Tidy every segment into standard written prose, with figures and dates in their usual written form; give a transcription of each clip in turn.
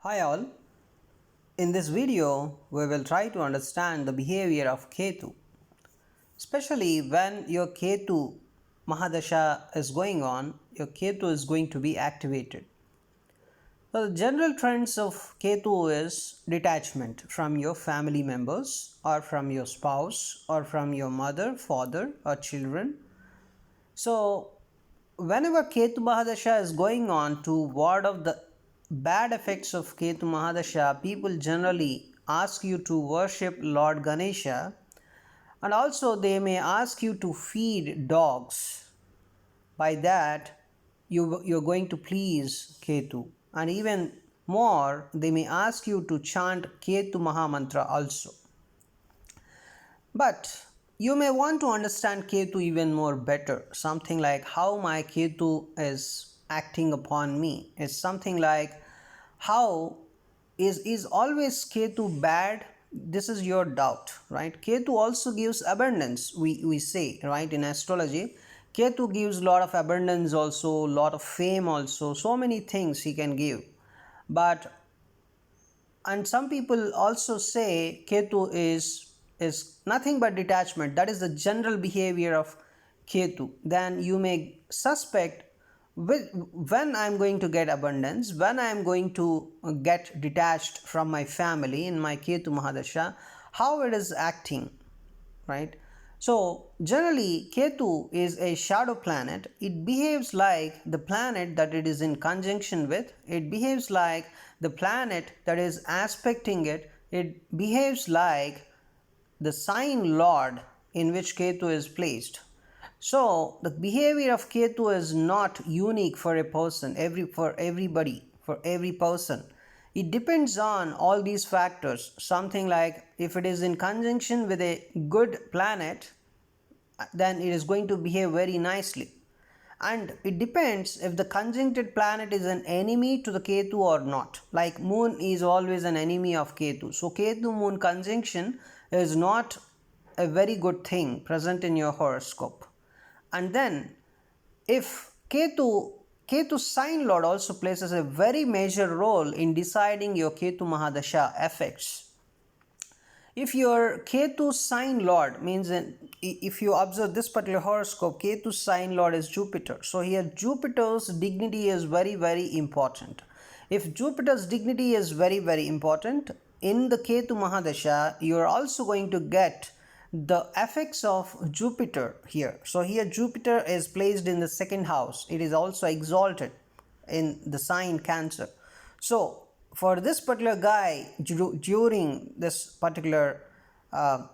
Hi all, in this video we will try to understand the behavior of Ketu, especially when your Ketu Mahadasha is going on, your Ketu is going to be activated. So the general trends of Ketu is detachment from your family members or from your spouse or from your mother, father or children. So whenever Ketu Mahadasha is going on, to ward off the bad effects of Ketu Mahadasha, people generally ask you to worship Lord Ganesha, and also they may ask you to feed dogs. By that, you're going to please Ketu. And even more, they may ask you to chant Ketu Mahamantra also. But you may want to understand Ketu even more better. Something like how my Ketu is acting upon me. It's something like how is always Ketu bad? This is your doubt, right? Ketu also gives abundance, we say, right, in astrology. Ketu gives lot of abundance also, lot of fame also, so many things he can give. But and some people also say Ketu is nothing but detachment. That is the general behavior of Ketu. Then you may suspect when I'm going to get abundance, when I'm going to get detached from my family in my Ketu Mahadasha, how it is acting, right? So generally Ketu is a shadow planet. It behaves like the planet that it is in conjunction with. It behaves like the planet that is aspecting it. It behaves like the sign lord in which Ketu is placed. So the behavior of Ketu is not unique for a person, for everybody, for every person. It depends on all these factors. Something like if it is in conjunction with a good planet, then it is going to behave very nicely. And it depends if the conjuncted planet is an enemy to the Ketu or not. Like moon is always an enemy of Ketu. So Ketu moon conjunction is not a very good thing present in your horoscope. And then if Ketu sign lord also plays a very major role in deciding your Ketu Mahadasha effects. If your Ketu sign lord means, if you observe this particular horoscope, Ketu sign lord is Jupiter. So here Jupiter's dignity is very important. If Jupiter's dignity is very important in the Ketu Mahadasha, you are also going to get the effects of Jupiter here. So here Jupiter is placed in the second house. It is also exalted in the sign Cancer. So for this particular guy, during this particular Ketu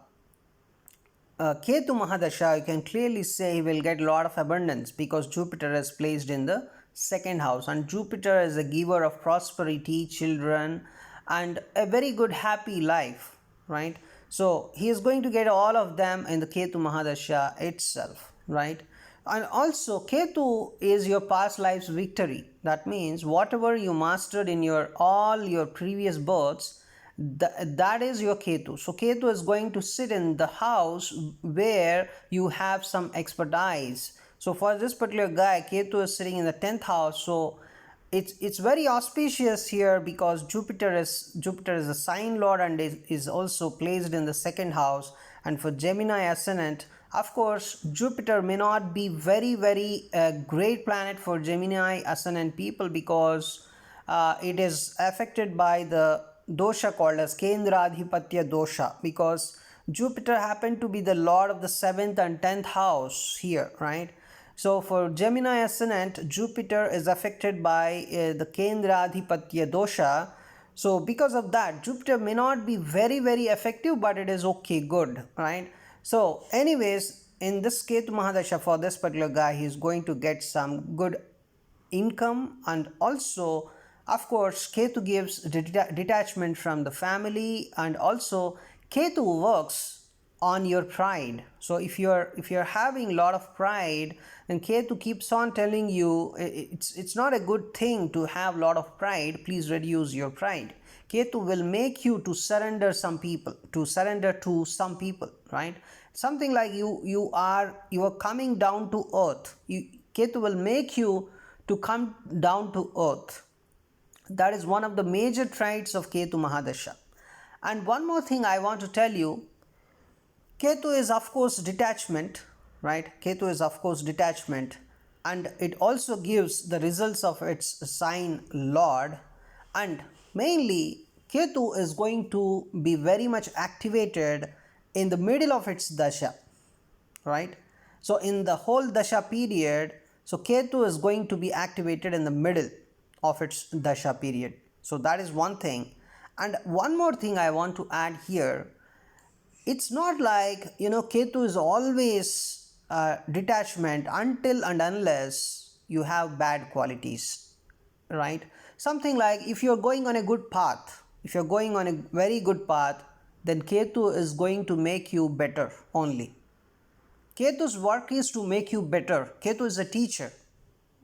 Mahadasha, you can clearly say he will get a lot of abundance because Jupiter is placed in the second house, and Jupiter is a giver of prosperity, children, and a very good happy life, right? So he is going to get all of them in the Ketu Mahadasha itself, right? And also Ketu is your past life's victory. That means whatever you mastered in your all your previous births, that is your Ketu. So Ketu is going to sit in the house where you have some expertise. So for this particular guy, Ketu is sitting in the 10th house. So it's very auspicious here because Jupiter is a sign lord and is also placed in the second house. And for Gemini ascendant, of course Jupiter may not be very great planet for Gemini ascendant people because it is affected by the dosha called as Kendradhipatya dosha, because Jupiter happened to be the lord of the 7th and 10th house here, right? So for Gemini ascendant, Jupiter is affected by the Kendradhipatya dosha. So because of that, Jupiter may not be very effective, but it is okay, good, right? So anyways, in this Ketu Mahadasha, for this particular guy, he is going to get some good income. And also of course Ketu gives detachment from the family, and also Ketu works on your pride. So if you're having a lot of pride, then Ketu keeps on telling you it's not a good thing to have a lot of pride, please reduce your pride. Ketu will make you to surrender some people, to surrender to some people, right? Something like you are coming down to earth. Ketu will make you to come down to earth. That is one of the major traits of Ketu Mahadasha. And one more thing I want to tell you, Ketu is of course detachment, right? Ketu is of course detachment, and it also gives the results of its sign Lord. And mainly, Ketu is going to be very much activated in the middle of its dasha, right? So in the whole dasha period, so Ketu is going to be activated in the middle of its dasha period. So that is one thing. And one more thing I want to add here, it's not like, Ketu is always detachment until and unless you have bad qualities, right? Something like, if you're going on a good path, if you're going on a very good path, then Ketu is going to make you better only. Ketu's work is to make you better. Ketu is a teacher.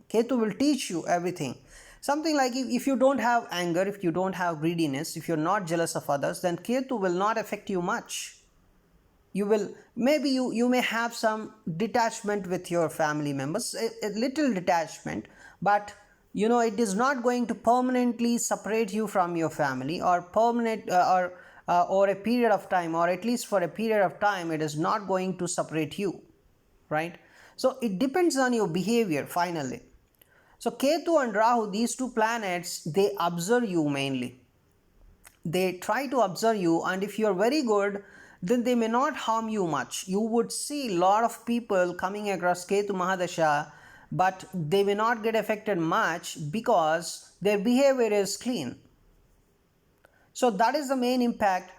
Ketu will teach you everything. Something like, if you don't have anger, if you don't have greediness, if you're not jealous of others, then Ketu will not affect you much. You will, maybe you may have some detachment with your family members, a little detachment, but it is not going to permanently separate you from your family, or permanent or a period of time, or at least for a period of time, it is not going to separate you, right? So it depends on your behavior finally. So Ketu and Rahu, these two planets, they observe you mainly. They try to observe you, and if you are very good, then they may not harm you much. You would see a lot of people coming across Ketu Mahadasha, but they may not get affected much because their behavior is clean. So that is the main impact.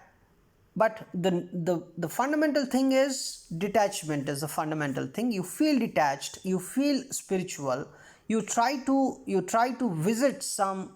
But the fundamental thing is detachment is the fundamental thing. You feel detached, you feel spiritual, you try to visit some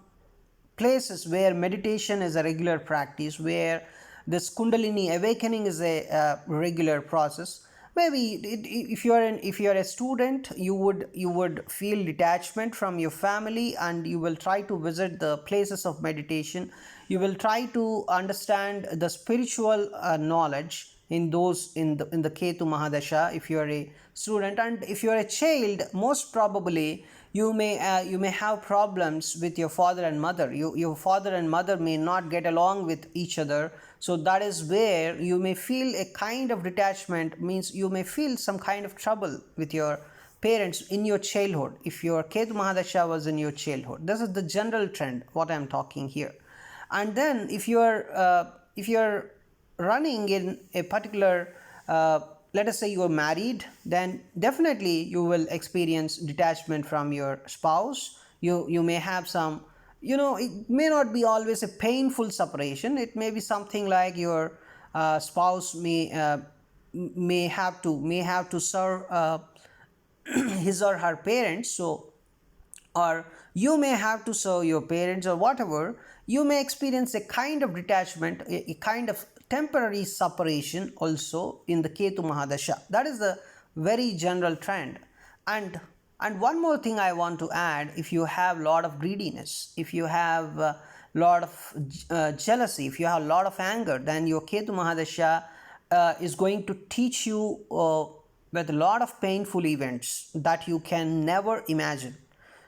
places where meditation is a regular practice, where this kundalini awakening is a regular process. Maybe if you are a student, you would feel detachment from your family, and you will try to visit the places of meditation. You will try to understand the spiritual knowledge in those in the Ketu Mahadasha if you are a student. And if you are a child, most probably you may have problems with your father and mother. Your father and mother may not get along with each other, so that is where you may feel a kind of detachment, means you may feel some kind of trouble with your parents in your childhood, if your Ketu Mahadasha was in your childhood. This is the general trend what I am talking here. And then if you're running in a particular, let us say you are married, then definitely you will experience detachment from your spouse. You may have some, it may not be always a painful separation. It may be something like your spouse may have to serve his or her parents. So, or you may have to serve your parents, or whatever. You may experience a kind of detachment, a kind of temporary separation also in the Ketu Mahadasha. That is the very general trend. And one more thing I want to add, if you have a lot of greediness, if you have a lot of jealousy, if you have a lot of anger, then your Ketu Mahadasha is going to teach you with a lot of painful events that you can never imagine.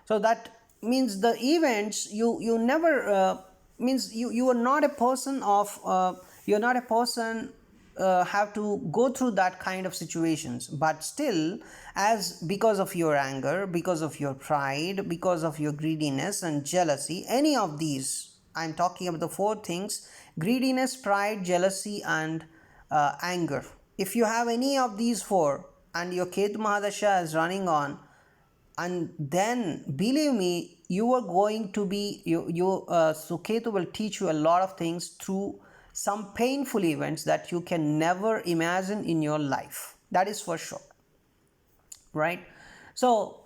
So that means the events you never, means you are not a person of, you're not a person have to go through that kind of situations. But still, as because of your anger, because of your pride, because of your greediness and jealousy, any of these, I'm talking about the four things: greediness, pride, jealousy, and anger. If you have any of these four and your Ketu Mahadasha is running on, and then believe me, you are going to be so Ketu will teach you a lot of things through some painful events that you can never imagine in your life. That is for sure, right? So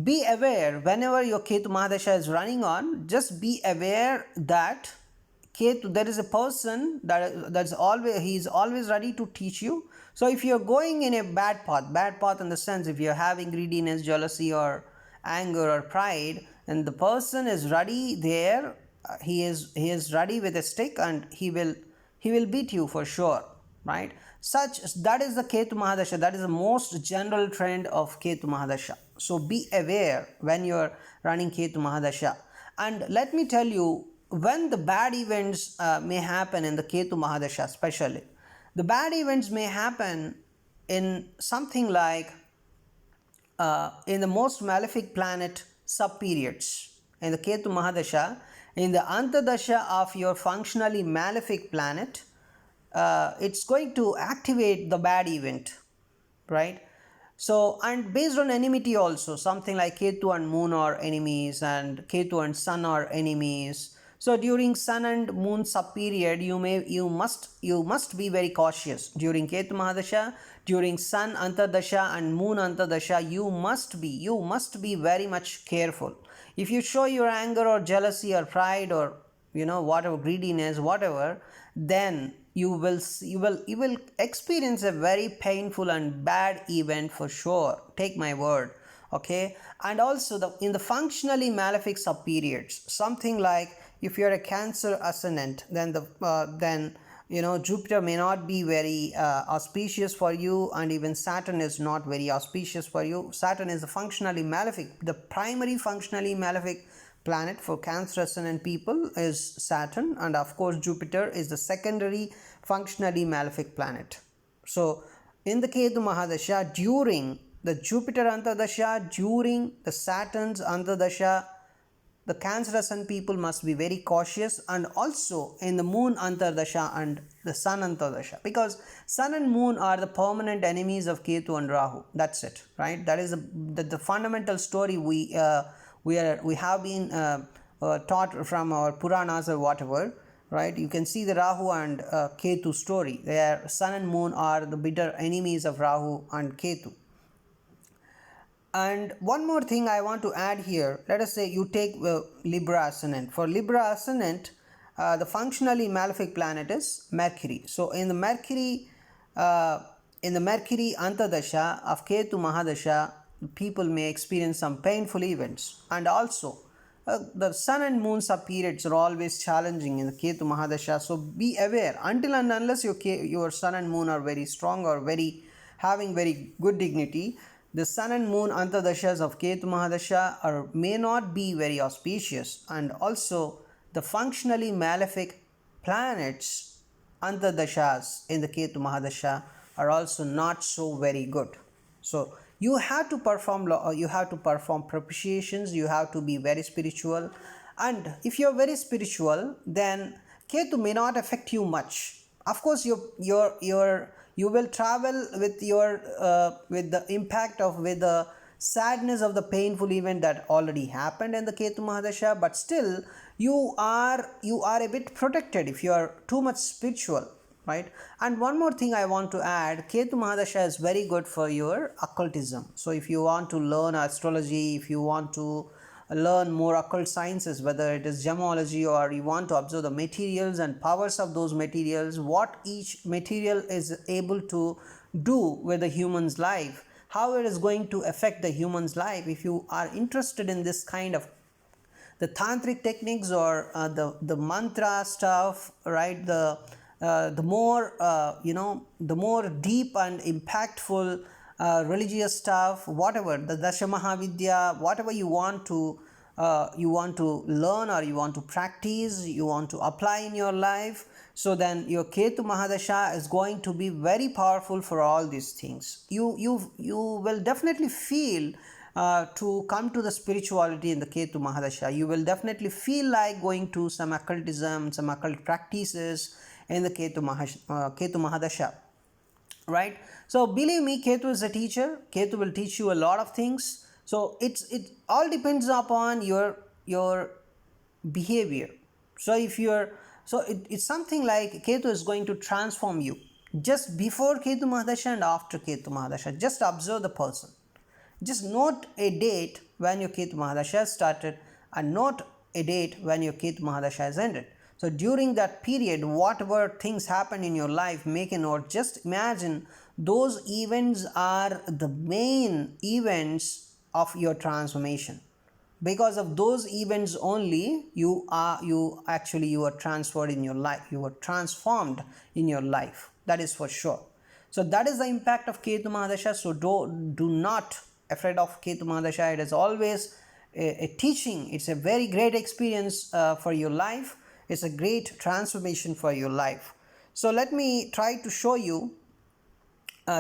be aware whenever your Ketu Mahadasha is running on. Just be aware that Ketu, there is a person that's always, he is always ready to teach you. So if you're going in a bad path in the sense, if you're having greediness, jealousy, or anger or pride, and the person is ready there, he is ready with a stick, and he will beat you for sure, right? That is the Ketu Mahadasha. That is the most general trend of Ketu Mahadasha. So be aware when you're running Ketu Mahadasha. And let me tell you, when the bad events may happen in the Ketu Mahadasha, especially, the bad events may happen in something like in the most malefic planet sub-periods. In the Ketu Mahadasha, in the Antadasha of your functionally malefic planet, it's going to activate the bad event, right? So, and based on enmity also, something like Ketu and Moon are enemies and Ketu and Sun are enemies. So during Sun and Moon sub period, you must be very cautious. During Ketu Mahadasha, during Sun Antardasha and Moon Antardasha, you must be very much careful. If you show your anger or jealousy or pride or whatever, greediness, whatever, then you will experience a very painful and bad event for sure, take my word. Okay. And also in the functionally malefic sub periods, something like if you're a Cancer ascendant, then Jupiter may not be very auspicious for you, and even Saturn is not very auspicious for you. Saturn is the functionally malefic, the primary functionally malefic planet for Cancer ascendant people is Saturn, and of course Jupiter is the secondary functionally malefic planet. So in the Ketu Mahadasha, during the Jupiter Antardasha, during the Saturn's Antardasha, the Cancer ascendant people must be very cautious, and also in the Moon Antardasha and the Sun Antardasha, because Sun and Moon are the permanent enemies of Ketu and Rahu. That's it, right? That is the fundamental story we have been taught from our Puranas or whatever, right? You can see the Rahu and Ketu story. Their Sun and Moon are the bitter enemies of Rahu and Ketu. And one more thing I want to add here, let us say you take Libra ascendant. For Libra ascendant, the functionally malefic planet is Mercury. So in the Mercury Antardasha of Ketu Mahadasha, people may experience some painful events. And also the Sun and Moon sub periods are always challenging in the Ketu Mahadasha. So be aware, until and unless your Sun and Moon are very strong or having very good dignity, the Sun and Moon Antardashas of Ketu Mahadasha may not be very auspicious, and also the functionally malefic planets Antardashas in the Ketu Mahadasha are also not so very good. So you have to perform propitiations, you have to be very spiritual, and if you're very spiritual, then Ketu may not affect you much. Of course, you will travel with the sadness of the painful event that already happened in the Ketu Mahadasha, but still you are a bit protected if you are too much spiritual, right? And one more thing I want to add, Ketu Mahadasha is very good for your occultism. So if you want to learn astrology, if you want to learn more occult sciences, whether it is gemology, or you want to observe the materials and powers of those materials, what each material is able to do with the human's life, how it is going to affect the human's life. If you are interested in this kind of the tantric techniques or the mantra stuff, right? The more deep and impactful religious stuff, whatever, the Dasha Mahavidya, whatever you want to learn or you want to practice, you want to apply in your life, so then your Ketu Mahadasha is going to be very powerful for all these things. You will definitely feel to come to the spirituality in the Ketu Mahadasha. You will definitely feel like going to some occultism, some occult practices in the Ketu Mahadasha, right? So believe me, Ketu is a teacher. Ketu will teach you a lot of things. So it all depends upon your behavior. So it's something like Ketu is going to transform you just before Ketu Mahadasha and after Ketu Mahadasha. Just observe the person. Just note a date when your Ketu Mahadasha started and note a date when your Ketu Mahadasha has ended. So during that period, whatever things happen in your life, make a note. Just imagine those events are the main events of your transformation. Because of those events only, you are transferred in your life. You are transformed in your life. That is for sure. So that is the impact of Ketu Mahadasha. So do not afraid of Ketu Mahadasha. It is always a teaching. It's a very great experience for your life. It's a great transformation for your life. So let me try to show you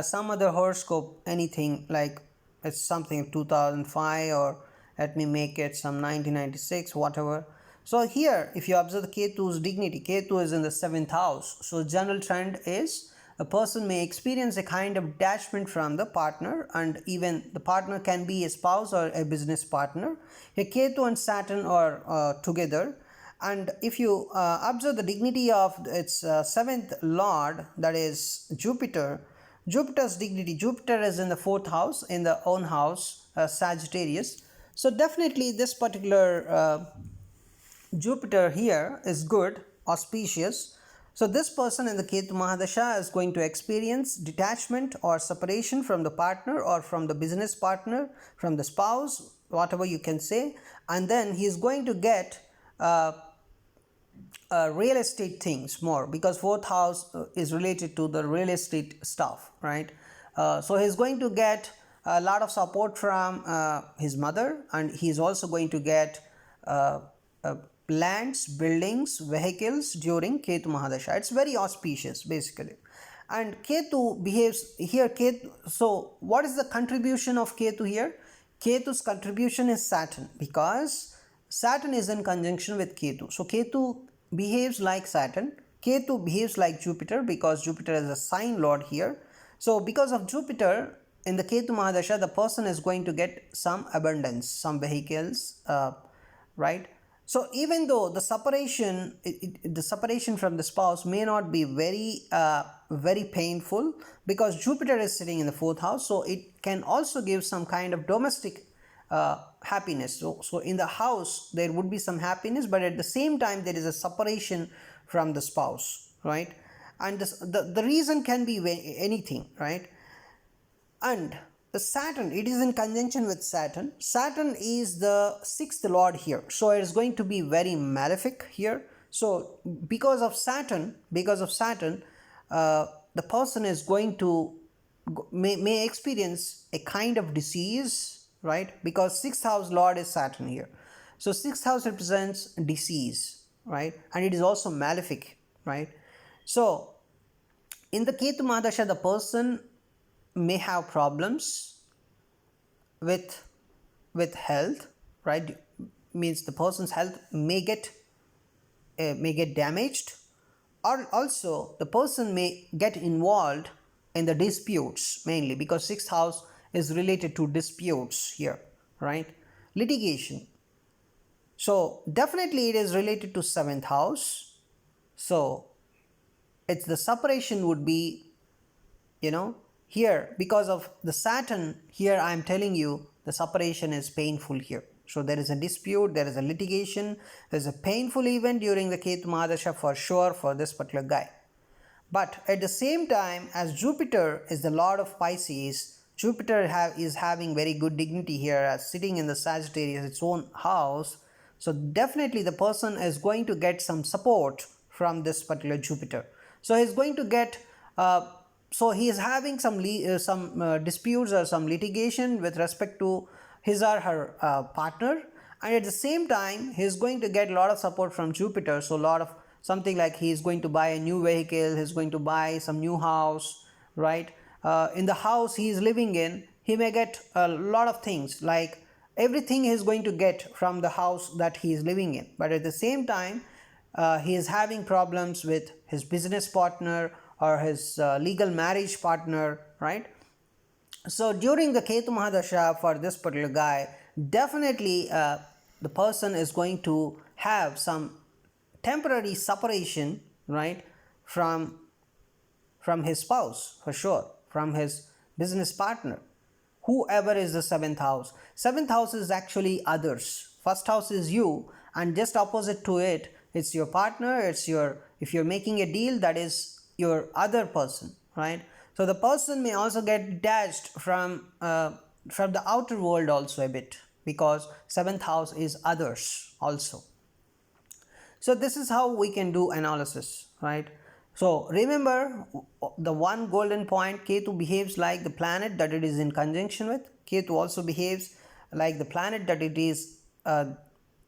some other horoscope, anything like it's something 2005, or let me make it some 1996, whatever. So here if you observe the Ketu's dignity, Ketu is in the 7th house. So general trend is a person may experience a kind of detachment from the partner, and even the partner can be a spouse or a business partner. Here Ketu and Saturn are together, and if you observe the dignity of its 7th lord, that is Jupiter, Jupiter's dignity, Jupiter is in the 4th house, in the own house, Sagittarius. So definitely this particular Jupiter here is good, auspicious. So this person in the Ketu Mahadasha is going to experience detachment or separation from the partner or from the business partner, from the spouse, whatever you can say, and then he is going to get real estate things more, because 4th house is related to the real estate stuff, right? So he's going to get a lot of support from his mother, and he's also going to get lands, buildings, vehicles during Ketu Mahadasha. It's very auspicious basically. And Ketu behaves here, Ketu, so what is the contribution of Ketu here? Ketu's contribution is Saturn, because Saturn is in conjunction with Ketu. So Ketu behaves like Saturn, Ketu behaves like Jupiter, because Jupiter is a sign lord here. So because of Jupiter in the Ketu Mahadasha, the person is going to get some abundance, some vehicles, right? So even though the separation, the separation from the spouse may not be very painful, because Jupiter is sitting in the 4th house, so it can also give some kind of domestic happiness. So in the house there would be some happiness, but at the same time there is a separation from the spouse, right? And the reason can be anything, right? And the Saturn, it is in conjunction with Saturn. Saturn is the 6th lord here, so it is going to be very malefic here. So because of Saturn, the person is going to may experience a kind of disease, right? Because 6th house lord is Saturn here. So 6th house represents disease, right? And it is also malefic, right? So in the Ketu Mahadasha, the person may have problems with health, right? Means the person's health may get damaged, or also the person may get involved in the disputes, mainly because 6th house is related to disputes here, right? Litigation. So definitely it is related to 7th house. So it's the separation would be, here because of the Saturn here, I am telling you the separation is painful here. So there is a dispute, there is a litigation, there is a painful event during the Ketu Mahadasha for sure for this particular guy. But at the same time, as Jupiter is the lord of Pisces, Jupiter is having very good dignity here as sitting in the Sagittarius, its own house. So definitely the person is going to get some support from this particular Jupiter. So he's going to get so he is having some disputes or some litigation with respect to his or her partner, and at the same time he is going to get a lot of support from Jupiter. So a lot of something like he is going to buy a new vehicle, he is going to buy some new house, right? In the house he is living in, he may get a lot of things, like everything he is going to get from the house that he is living in. But at the same time he is having problems with his business partner or his legal marriage partner, right? So during the Ketu Mahadasha for this particular guy, definitely the person is going to have some temporary separation, right, from his spouse, for sure, from his business partner, whoever is the 7th house. 7th house is actually others, 1st house is you, and just opposite to it, it's your partner, it's your, if you're making a deal, that is your other person, right? So the person may also get detached from the outer world also a bit, because 7th house is others also. So this is how we can do analysis, right? So remember the one golden point, Ketu behaves like the planet that it is in conjunction with. Ketu also behaves like the planet that it is uh,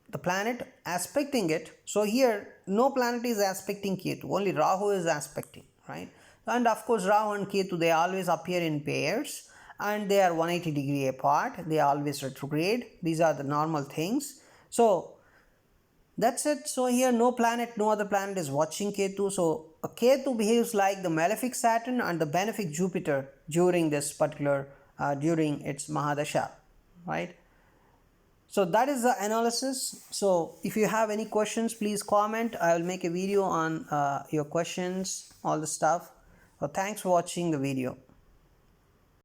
the planet aspecting it. So here no planet is aspecting Ketu, only Rahu is aspecting, right? And of course Rahu and Ketu, they always appear in pairs and they are 180-degree apart, they always retrograde. These are the normal things. So that's it. So here no other planet is watching Ketu. So Ketu behaves like the malefic Saturn and the benefic Jupiter during this particular during its Mahadasha, right? So that is the analysis. So if you have any questions, please comment. I will make a video on your questions, all the stuff. So thanks for watching the video.